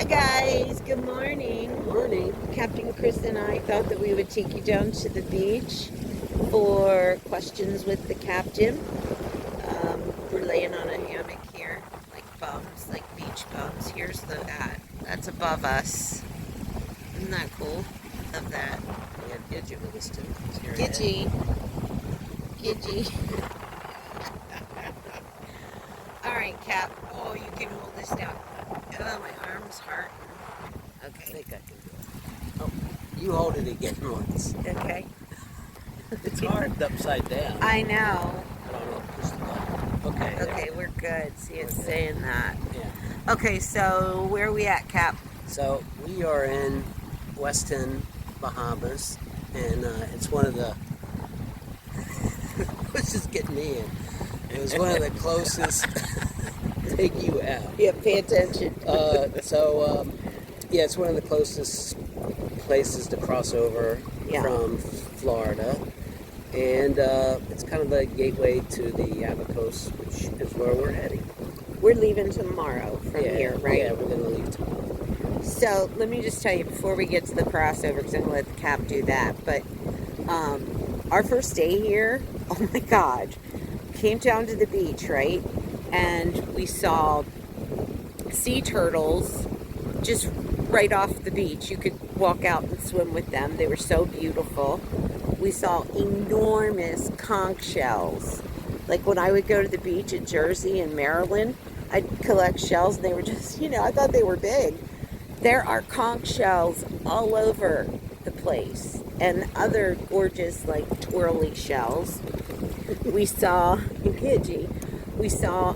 Guys, good morning. Good morning. Captain Chris and I thought that we would take you down to the beach for questions with the captain. We're laying on a hammock here, like bums, like beach bums. Here's that's above us. Isn't that cool? Love that. We had Gidget with us too. Gidgy. Gidgy. All right, Cap. Oh, you can hold this down. Oh, my arm's hurting. I Okay. think I can do it. Oh, you hold it again once. Okay. It's hard upside down. I know. I don't know. Push the button. Okay. Okay, we're good. See, it's saying that. Yeah. Okay, so where are we at, Cap? So we are in Weston, Bahamas, and it's one of the. Let's just get me in. It was one of the closest. Take you out. Yeah, pay attention. Yeah, it's one of the closest places to cross over from Florida, and it's kind of the gateway to the Yava Coast, which is where we're heading. We're leaving tomorrow from here, right? Yeah, we're going to leave tomorrow. So let me just tell you before we get to the crossover, because I'm going to let the Cap do that, but our first day here, oh my God, came down to the beach, right? And we saw sea turtles just right off the beach. You could walk out and swim with them. They were so beautiful. We saw enormous conch shells. Like when I would go to the beach in Jersey and Maryland, I'd collect shells and they were just, I thought they were big. There are conch shells all over the place and other gorgeous like twirly shells. We saw, Gidgy, we saw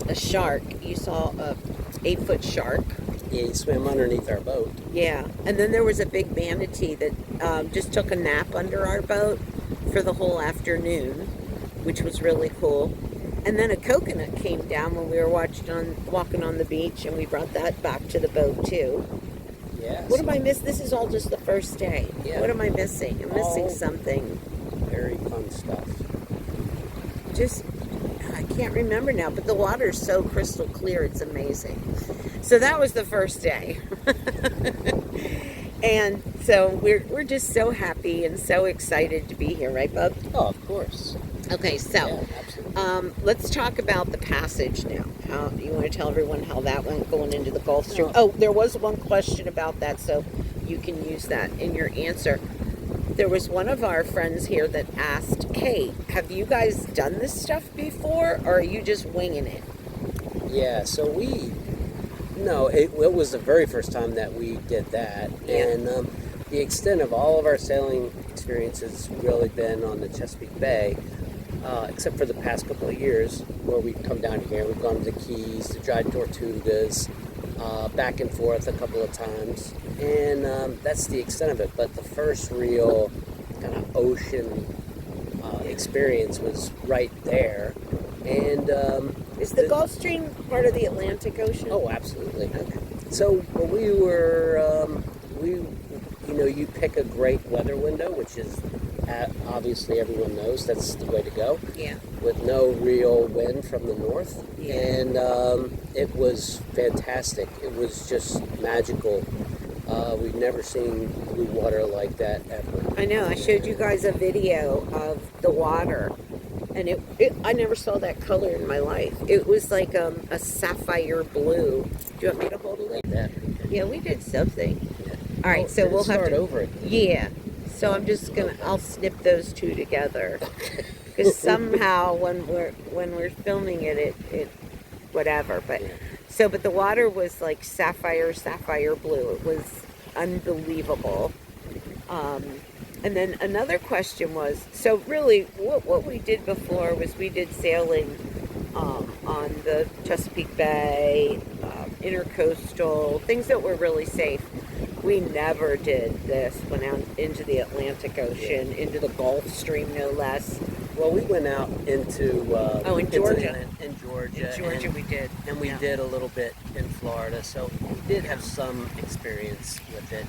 a shark. You saw a 8-foot shark. Yeah, he swam underneath our boat. Yeah, and then there was a big manatee that just took a nap under our boat for the whole afternoon, which was really cool. And then a coconut came down when we were walking on the beach, and we brought that back to the boat too. Yes. What am I missing? This is all just the first day. Yeah. What am I missing? I'm missing something. Very fun stuff. I can't remember now, but the water's so crystal clear, it's amazing. So that was the first day. And so we're just so happy and so excited to be here, right, Bub? Oh, of course. Okay, so let's talk about the passage now. How you want to tell everyone how that went going into the Gulf Stream? Oh, there was one question about that, so you can use that in your answer. There was one of our friends here that asked, hey, have you guys done this stuff before, or are you just winging it? Yeah, so it was the very first time that we did that. Yeah. And the extent of all of our sailing experience has really been on the Chesapeake Bay, except for the past couple of years where we've come down here. We've gone to the Keys, to Dry Tortugas, back and forth a couple of times. And that's the extent of it. But the first real kind of ocean experience was right there. And is the Gulf Stream part of the Atlantic Ocean? Oh, absolutely. Okay. So we were, you pick a great weather window, which is obviously everyone knows that's the way to go. Yeah. With no real wind from the north. Yeah. And it was fantastic. It was just magical. We've never seen blue water like that ever. I know. I showed you guys a video of the water, and I never saw that color in my life. It was like a sapphire blue. Do you want me to hold it? That. Yeah, we did something. Yeah. All right, so we'll have start to over again. Yeah. So I'm just I'll snip those two together, because somehow when we're filming it whatever. But but the water was like sapphire blue. It was unbelievable. And then another question was, so really what we did before was we did sailing on the Chesapeake Bay, intercoastal, things that were really safe. We never did this, went out into the Atlantic Ocean, into the Gulf Stream, no less. Well, we went out into in Georgia. In Georgia. In Georgia, we did. And we did a little bit in Florida, so we did have some experience with it.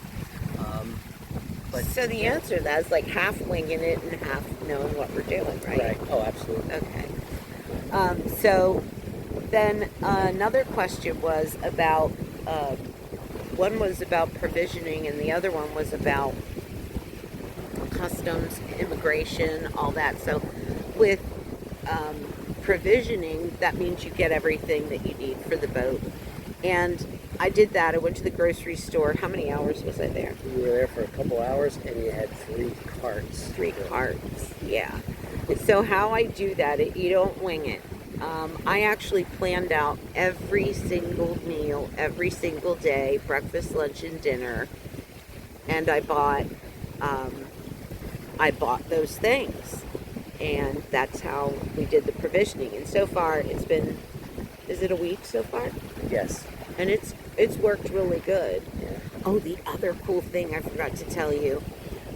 But so the answer to that is like half winging it and half knowing what we're doing, right? Right. Oh, absolutely. Okay. So Then another question was about, one was about provisioning and the other one was about customs, immigration, all that. So with provisioning, that means you get everything that you need for the boat. And I did that. I went to the grocery store. How many hours was I there? You were there for a couple hours, and you had 3 carts. 3 carts, yeah. So how I do that, you don't wing it. I actually planned out every single meal, every single day, breakfast, lunch, and dinner. And I bought those things. And that's how we did the provisioning. And so far, it's been, is it a week so far? Yes. And it's worked really good. Yeah. Oh, the other cool thing I forgot to tell you.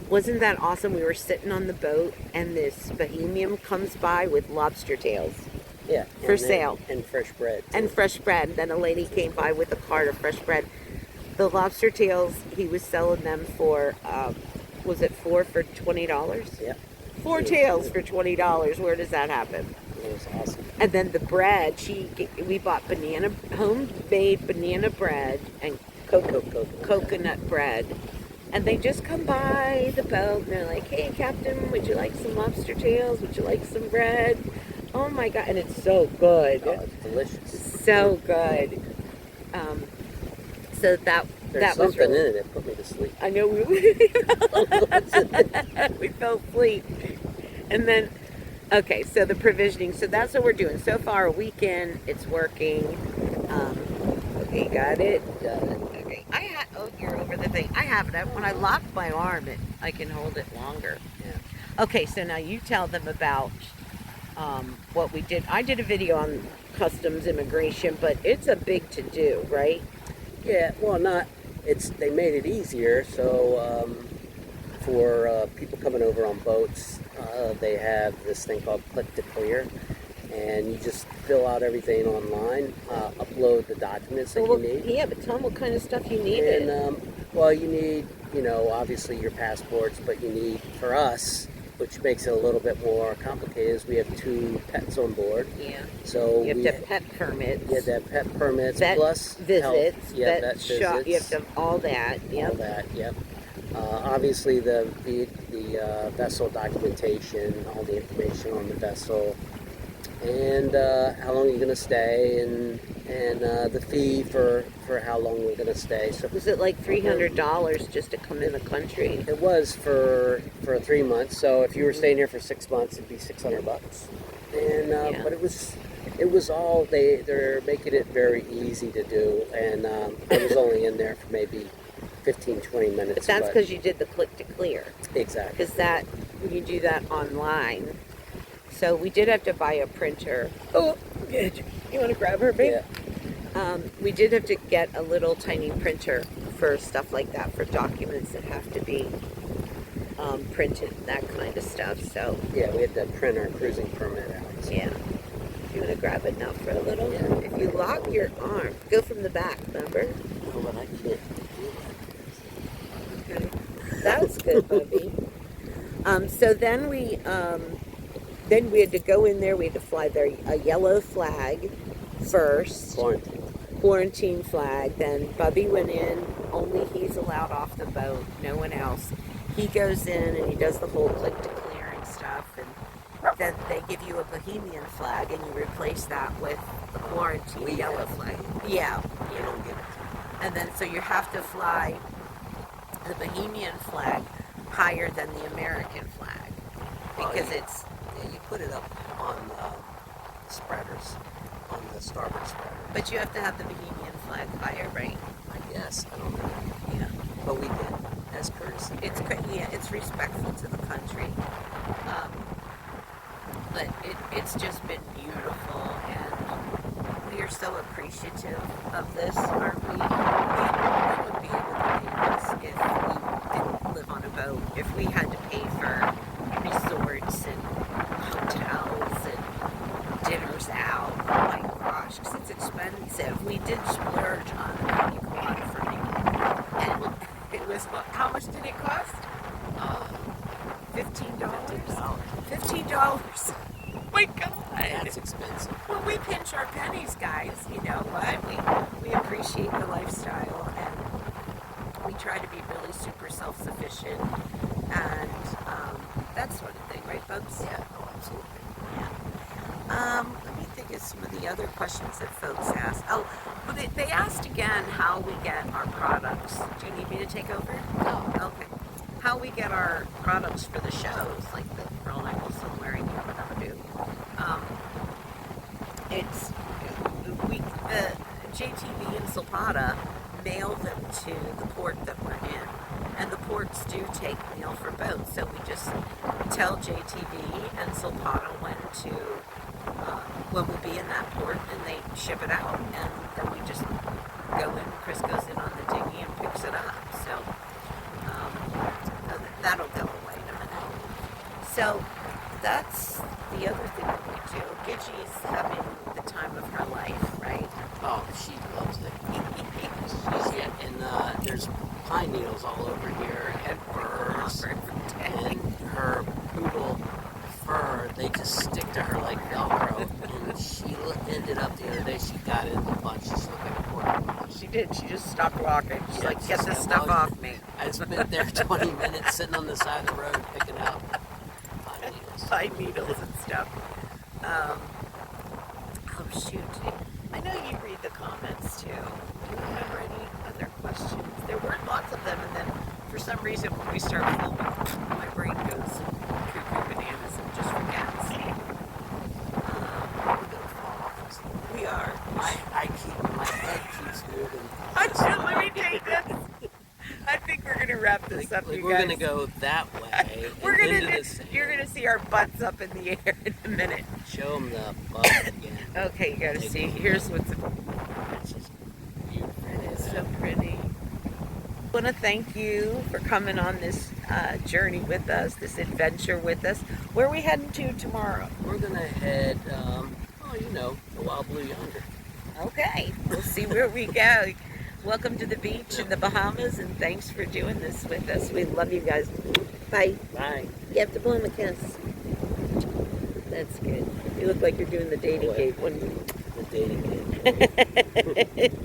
Wasn't that awesome? We were sitting on the boat and this Bohemian comes by with lobster tails. Yeah. For sale. And fresh bread. And fresh bread. And then a lady came by with a cart of fresh bread. The lobster tails, he was selling them for, was it 4 for $20? Yeah. 4 tails for $20. Where does that happen? It was awesome. And then the bread, we bought homemade banana bread and coconut bread. And they just come by the boat and they're like, hey, Captain, would you like some lobster tails? Would you like some bread? Oh my God. And it's so good. Oh, it's delicious. So good. So There's that was something really, in it that put me to sleep. I know we fell asleep. And then, okay, so the provisioning. So that's what we're doing. So far, a weekend, it's working. Okay, got it? Got it. Okay. Oh, you're over the thing. I have it. When I lock my arm, I can hold it longer. Yeah. Okay, so now you tell them about what we did. I did a video on customs immigration, but it's a big to-do, right? Yeah, well, they made it easier, so for people coming over on boats, they have this thing called Click to Clear, and you just fill out everything online, upload the documents that you need. Yeah, but tell them what kind of stuff you needed. And, well, you need, obviously your passports, but you need, for us, which makes it a little bit more complicated, is we have 2 pets on board. Yeah. So you have to have pet permits. You have to have pet permits, vet plus visits, health, vet visits. shot. You have to have all that. Yep. All that, yep. Obviously, the vessel documentation, all the information on the vessel, and how long you're going to stay, and the fee for how long we're going to stay. So was it like $300 just to come in the country? It was for 3 months. So if you were staying here for 6 months, it'd be $600. And but it was all they're making it very easy to do, and I was only in there for maybe 15-20 minutes. But that's because you did the Click to Clear. Exactly. Because you do that online. So we did have to buy a printer. Oh, good. You want to grab her, babe? Yeah. We did have to get a little tiny printer for stuff like that, for documents that have to be printed, that kind of stuff. So yeah, we had to print our cruising permit out. So. Yeah. You want to grab it now for a little? Yeah. If you lock your arm, go from the back, remember? No, but I can't. Okay. That's good, Bubby. So then we had to go in there. We had to fly a yellow flag first. Quarantine flag. Then Bubby went in. Only he's allowed off the boat. No one else. He goes in and he does the whole Click to Clear and stuff. And then they give you a Bohemian flag and you replace that with the quarantine yellow flag. Yeah. You don't get it. And then so you have to fly the Bohemian flag higher than the American flag because it's. Yeah, you put it up on spreaders, on the starboard spreader. But you have to have the Bohemian flag higher, right? I guess, I don't know. Yeah. But we did, as courtesy. It's respectful to the country. But it's just been beautiful, and we are so appreciative of this, aren't we? We wouldn't be able to do this if we didn't live on a boat. If we had to pay for resorts and hotels and dinners out, oh my gosh, because it's expensive. We did splurge on a pina colada for me, and it was, how much did it cost? $15. $15. Oh my God. That's expensive. Well, we pinch our pennies, guys. You know what? We appreciate the lifestyle, and we try to be really super self-sufficient, and that sort of thing, right, folks? Yeah, oh, absolutely. Let me think of some of the other questions that folks asked. Oh, well, they asked again how we get our products. Do you need me to take over? No. Okay. How we get our products for the shows, like the pearl necklace I'm wearing here, what I'm do. It's the JTV and Silpata mail them to the port that we're in, and the ports do take mail for both. So we just tell JTV and Silpata when we'll be in that port, and they ship it out, and then we just go in. Chris goes in on the dinghy and picks it up. So that'll go away in a minute. So that's the other thing that we do. Gidgie's having the time of her life, right? Oh, she loves it. And there's pine needles all over here, and furs, and her poodle fur, they just stick to her like Velcro. And she ended up the other day, she got into a bunch, she looked like a pork. She did. She just stopped walking. She's like, get this said, stuff well, off me. I spent there 20 minutes sitting on the side of the road picking out Pine needles and stuff. Oh, shoot. I know you read the comments, too. Do you remember any other questions? There weren't lots of them, and then for some reason when we start filming, my brain goes cuckoo bananas and just forgets. We are. My head keeps moving. Let me take this. I think we're gonna wrap this up. You we're guys. gonna go that way. You're gonna see our butts up in the air in a minute. Show them the butt again. Okay, you gotta see. Here's what's. It's just beautiful. It is so pretty. I want to thank you for coming on this journey with us, this adventure with us. Where are we heading to tomorrow? We're gonna head, the Wild Blue Yonder. Okay, we'll see where we go. Welcome to the beach in the Bahamas, and thanks for doing this with us. We love you guys. Bye. Bye. You have to blow him a kiss. That's good. You look like you're doing the dating gate. The dating game.